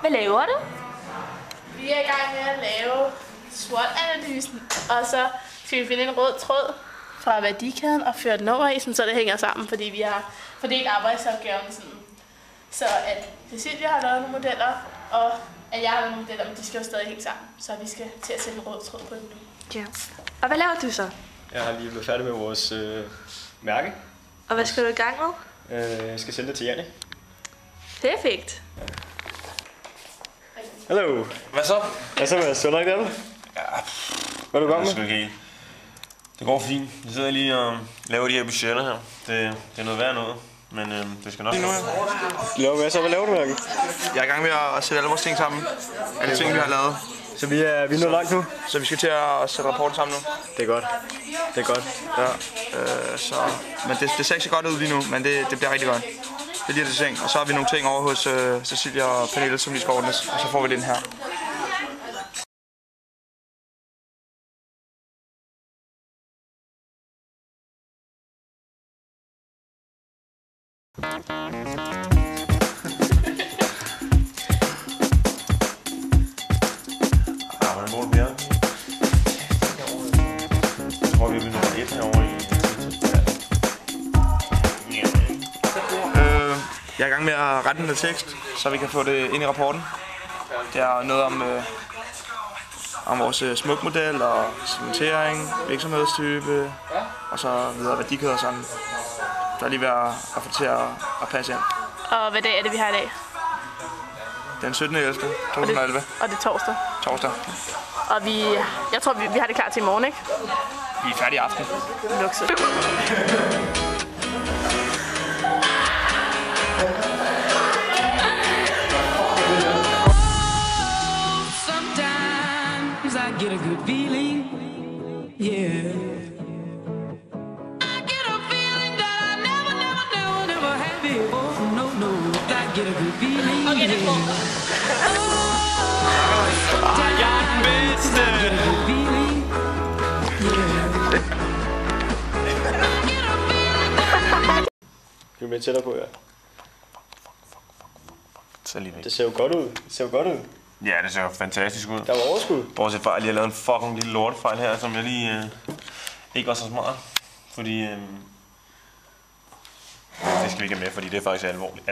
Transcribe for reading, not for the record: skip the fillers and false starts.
Hvad laver du? Vi er i gang med at lave SWOT-analysen, og så skal vi finde en rød tråd fra værdikæden og føre den over i, så det hænger sammen, fordi vi har fordelt arbejdsopgaven sådan. Så at Cecilia har lavet nogle modeller, og at jeg har lavet nogle modeller, men de skal jo stadig hænge sammen, så vi skal til at sætte en rød tråd på den nu. Ja. Og hvad laver du så? Jeg har lige blevet færdig med vores mærke. Og hvad skal du i gang med? Jeg skal sende det til Janne. Perfekt. Hallo. Hvad så? Hvad så med Sønderk der? Ja. Hvad er du gang med? Okay. Det går fint. Jeg sidder lige og laver de her budgetter her. Det er noget værd noget, men det skal nok. Hvad laver du, Mærke? Jeg er i gang med at sætte alle vores ting sammen. Alle ting, vi har lavet. Så vi er nået langt nu? Så vi skal til at sætte rapporten sammen nu. Det er godt. Det er godt. Ja. Men det ser ikke så godt ud lige nu, men det bliver rigtig godt. Det er lige det ting. Og så har vi nogle ting over hos Cecilia og Pernille, som vi skal ordnes. Og så får vi den her. Hvordan går det mere? Jeg tror, vi er ved nummer 1 herovre i... Jeg er i gang med at rette noget tekst, så vi kan få det ind i rapporten. Det er noget om vores smukmodel og cementering, virksomhedstype og så videre værdikæder og sådan. Der er lige ved at få til at passe ind. Og hvad dag er det, vi har i dag? Den 17.11. 2011. Og det er torsdag. Torsdag. Og jeg tror, vi har det klar til i morgen, ikke? Vi er færdige i aften. Luksus. I get a good feeling, yeah. I get a feeling that I never had before. No, I get a good feeling, Okay, det får. jeg er den bedste. I get a good feeling, yeah. Kan vi med tættere på, ja? Så lige væk. Det ser jo godt ud. Det ser jo godt ud. Ja, det ser jo fantastisk ud. Der var overskud. Bortset fra, at jeg lige har lavet en fucking lille lortefejl her, som jeg lige ikke var så smart. Fordi det skal vi ikke have med, fordi det er faktisk alvorligt.